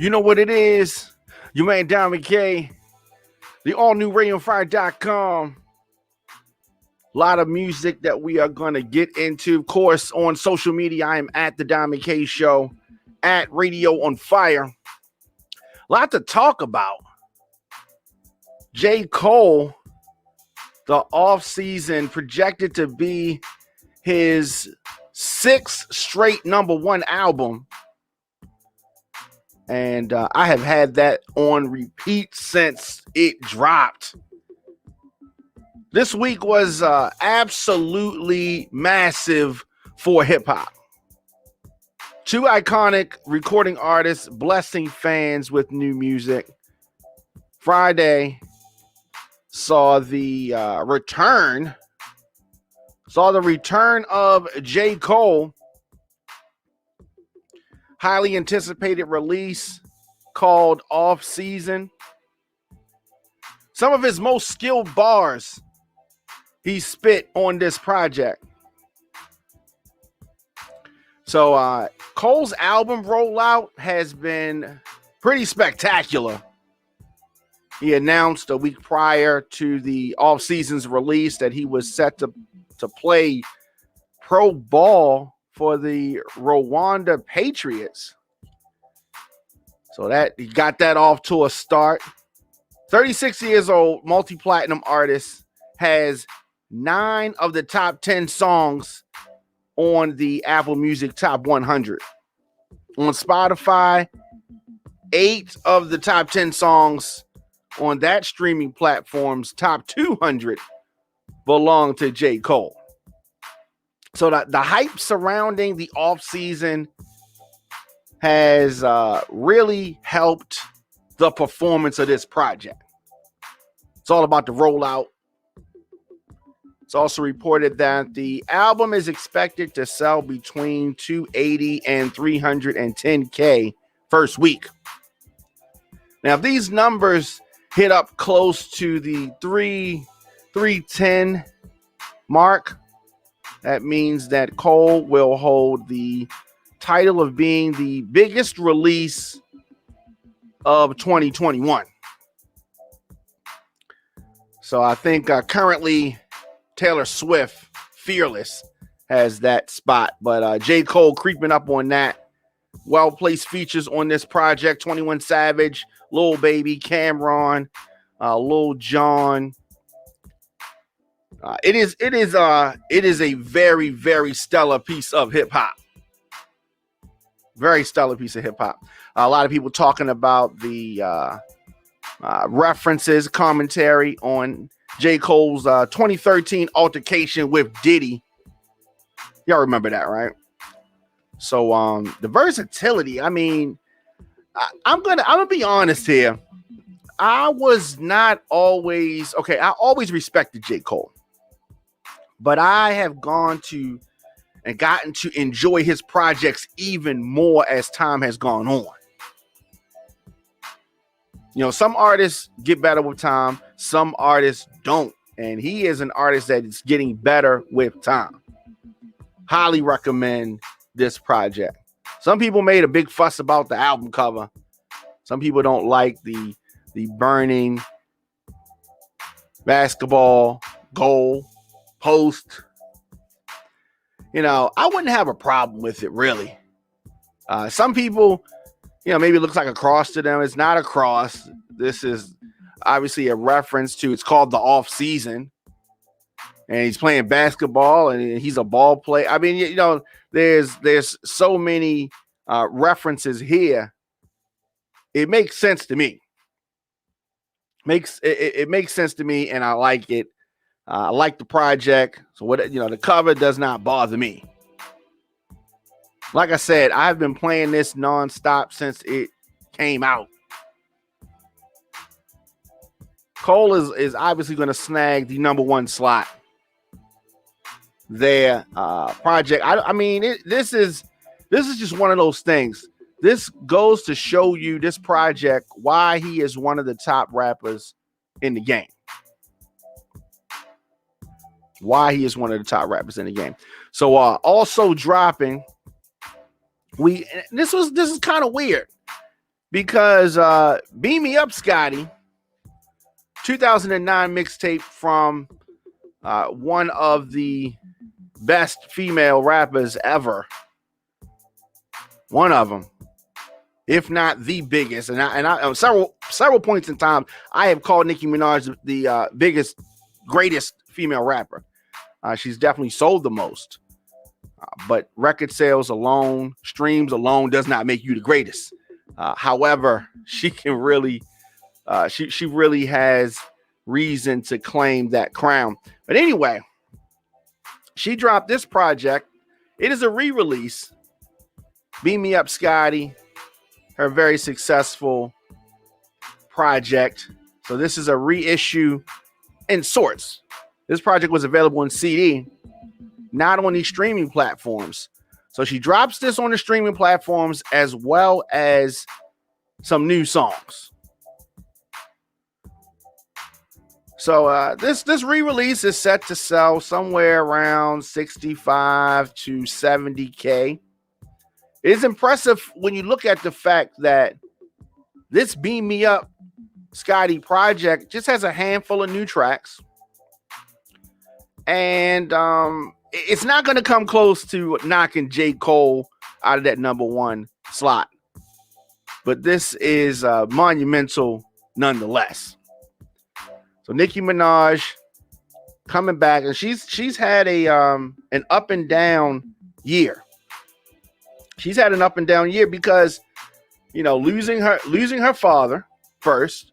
You know what it is? Your man Diamond K, the all new RadioFire.com. A lot of music that we are going to get into. Of course, on social media, I am at the Diamond K Show, at Radio on Fire. A lot to talk about. J. Cole, the off-season projected to be his 6th straight #1 album. And I have had that on repeat since it dropped. This week was absolutely massive for hip-hop. 2 iconic recording artists blessing fans with new music. Friday saw the return of J. Cole. Highly anticipated release called Off Season. Some of his most skilled bars he spit on this project. So Cole's album rollout has been pretty spectacular. He announced a week prior to the Off Season's release that he was set to play pro ball for the Rwanda Patriots. So that he got that off to a start. 36 years old, multi-platinum artist, has 9 of the top 10 songs on the Apple Music Top 100. On Spotify, 8 of the top 10 songs on that streaming platform's top 200 belong to J. Cole. So the hype surrounding the off season has really helped the performance of this project. It's all about the rollout. It's also reported that the album is expected to sell between 280 and 310K first week. Now, if these numbers hit up close to the 310 mark, that means that Cole will hold the title of being the biggest release of 2021. So I think currently Taylor Swift, Fearless, has that spot. But J. Cole creeping up on that. Well-placed features on this project: 21 Savage, Lil Baby, Cameron, Lil Jon. It is a very, very stellar piece of hip hop. Very stellar piece of hip hop. A lot of people talking about the references, commentary on J. Cole's 2013 altercation with Diddy. Y'all remember that, right? So the versatility. I mean, I'm gonna be honest here. I was not always okay. I always respected J. Cole. But I have gone to and gotten to enjoy his projects even more as time has gone on. You know, some artists get better with time, some artists don't. And he is an artist that is getting better with time. Highly recommend this project. Some people made a big fuss about the album cover. Some people don't like the burning basketball goal post. You know, I wouldn't have a problem with it, really. Some people, you know, maybe it looks like a cross to them. It's not a cross. This is obviously a reference to, it's called the off season. And he's playing basketball and he's a ball player. I mean, you know, there's so many references here. It makes sense to me. It makes sense to me, and I like it. I like the project. So the cover does not bother me. Like I said, I've been playing this nonstop since it came out. Cole is obviously going to snag the #1 slot. Their project. I mean, this is just one of those things. This goes to show you, this project, why he is one of the top rappers in the game. Why he is one of the top rappers in the game. So also dropping, this is kind of weird. because Beam Me Up, Scotty, 2009 mixtape from one of the best female rappers ever. One of them, if not the biggest. And I several points in time, I have called Nicki Minaj the biggest, greatest female rapper. She's definitely sold the most. But record sales alone, streams alone, does not make you the greatest. However, she can really, she really has reason to claim that crown. But anyway, she dropped this project. It is a re-release. Beam Me Up, Scotty, her very successful project. So this is a reissue in sorts. This project was available in CD, not on these streaming platforms. So she drops this on the streaming platforms as well as some new songs. So this re-release is set to sell somewhere around 65 to 70K. It is impressive when you look at the fact that this Beam Me Up Scotty project just has a handful of new tracks. And it's not going to come close to knocking J. Cole out of that #1 slot. But this is monumental nonetheless. So Nicki Minaj coming back, and she's had an up and down year. She's had an up and down year because, you know, losing her father first,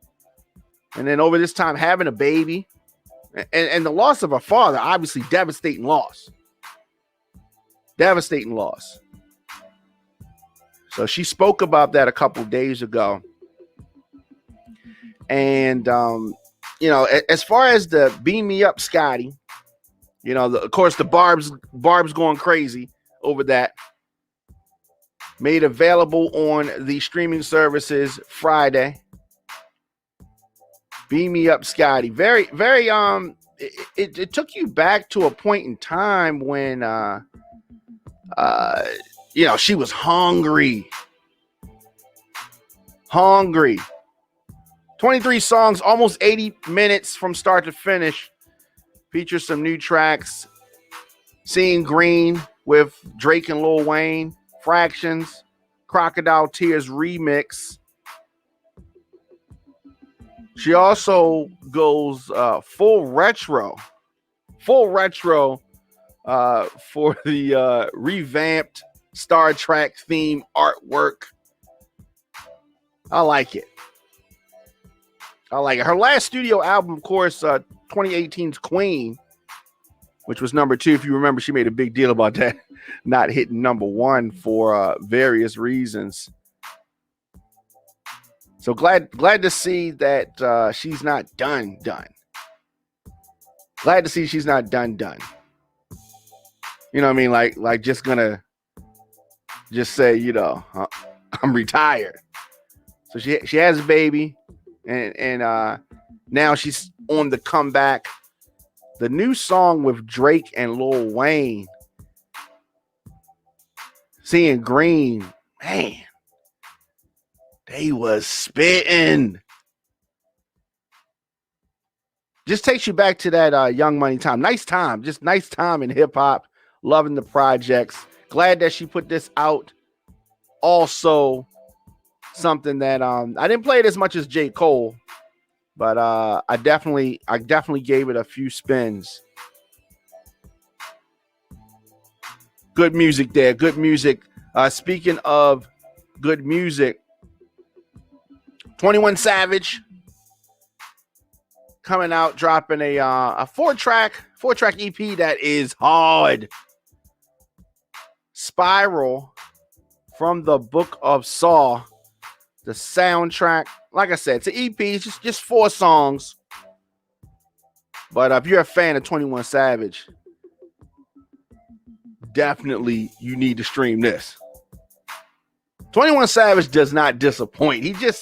and then over this time having a baby, and the loss of her father, obviously devastating loss. Devastating loss. So she spoke about that a couple days ago. And you know, as far as the Beam Me Up Scotty, you know, of course the Barb's going crazy over that. Made available on the streaming services Friday. Beam Me Up Scotty. Very, very it took you back to a point in time when you know, she was hungry. 23 songs, almost 80 minutes from start to finish. Features some new tracks. Seeing Green with Drake and Lil Wayne. Fractions. Crocodile Tears remix. She also goes full retro for the revamped Star Trek theme artwork. I like it. Her last studio album, of course, 2018's Queen, which was #2. If you remember, she made a big deal about that not hitting #1 for various reasons. So glad to see that she's not done. Glad to see she's not done. You know what I mean? Like just gonna just say, you know, I'm retired. So she has a baby, and now she's on the comeback. The new song with Drake and Lil Wayne, Seeing Green, man, they was spitting. Just takes you back to that Young Money time. Nice time in hip hop. Loving the projects. Glad that she put this out. Also, something that I didn't play it as much as J. Cole, but I definitely gave it a few spins. Good music there. Good music. Speaking of good music, 21 Savage coming out, dropping a 4-track EP that is hard. Spiral from the Book of Saw. The soundtrack, like I said, it's an EP, it's just 4 songs. But if you're a fan of 21 Savage, definitely you need to stream this. 21 Savage does not disappoint. He has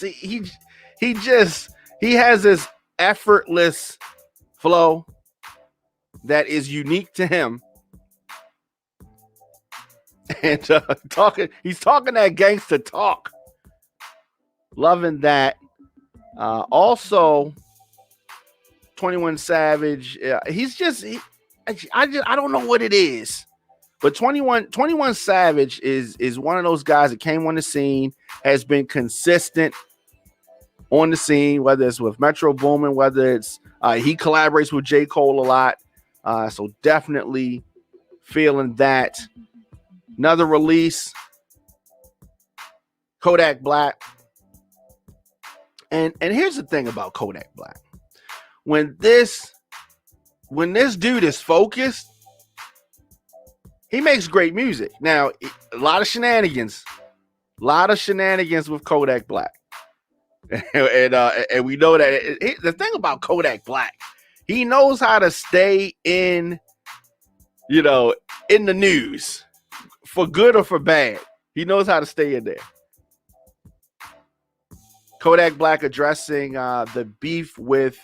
this effortless flow that is unique to him. And he's talking that gangster talk. Loving that. Also, 21 Savage. I don't know what it is. But 21 Savage is one of those guys that came on the scene, has been consistent on the scene, whether it's with Metro Boomin, whether it's he collaborates with J. Cole a lot. So definitely feeling that. Another release, Kodak Black. And here's the thing about Kodak Black. When this dude is focused, he makes great music. Now, a lot of shenanigans with Kodak Black. and we know that the thing about Kodak Black, he knows how to stay in the news for good or for bad. He knows how to stay in there. Kodak Black addressing the beef with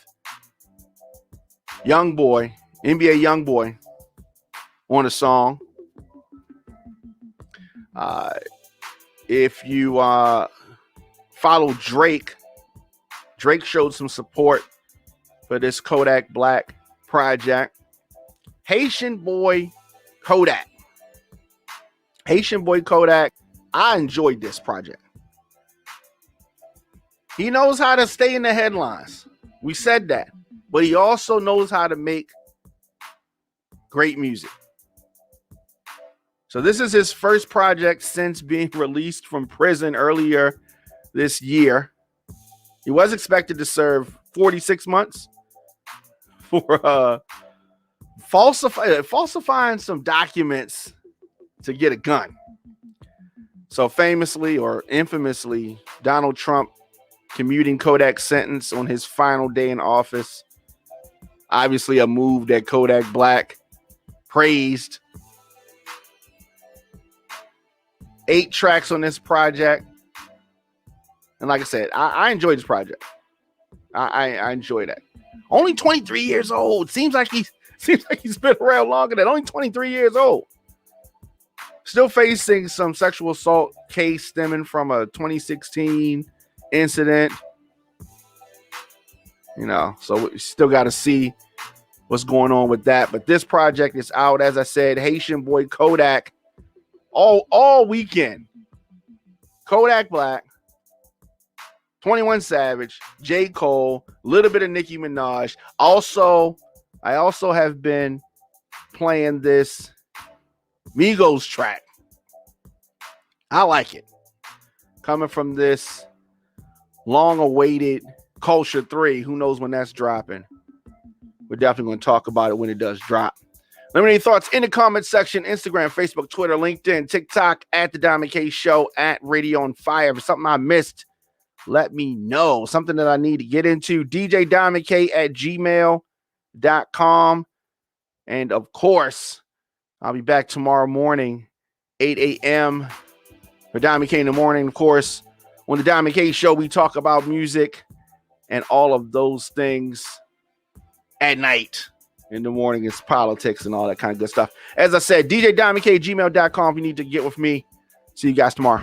NBA Youngboy on a song. If you follow Drake showed some support for this Kodak Black project. Haitian boy Kodak, I enjoyed this project. He knows how to stay in the headlines. We said that. But he also knows how to make great music. So this is his first project since being released from prison earlier this year. He was expected to serve 46 months for falsifying some documents to get a gun. So famously or infamously, Donald Trump commuting Kodak's sentence on his final day in office. Obviously a move that Kodak Black praised. 8 tracks on this project. And like I said, I enjoyed this project. I enjoy that. Only 23 years old. Seems like he's been around longer than only 23 years old. Still facing some sexual assault case stemming from a 2016 incident. So we still got to see what's going on with that. But this project is out, as I said, Haitian boy Kodak, all weekend. Kodak Black, 21 Savage, J. Cole, a little bit of Nicki Minaj. I also have been playing this Migos track. I like it. Coming from this long-awaited Culture 3. Who knows when that's dropping? We're definitely going to talk about it when it does drop. Let me know your thoughts in the comment section. Instagram, Facebook, Twitter, LinkedIn, TikTok, at The Diamond K Show, at Radio on Fire. If it's something I missed, let me know. Something that I need to get into. DJ Diamond K at gmail.com. And of course, I'll be back tomorrow morning, 8 a.m. for Diamond K in the morning. Of course, on The Diamond K Show, we talk about music and all of those things at night. In the morning, it's politics and all that kind of good stuff. As I said, DJ Diamond K, gmail.com if you need to get with me. See you guys tomorrow.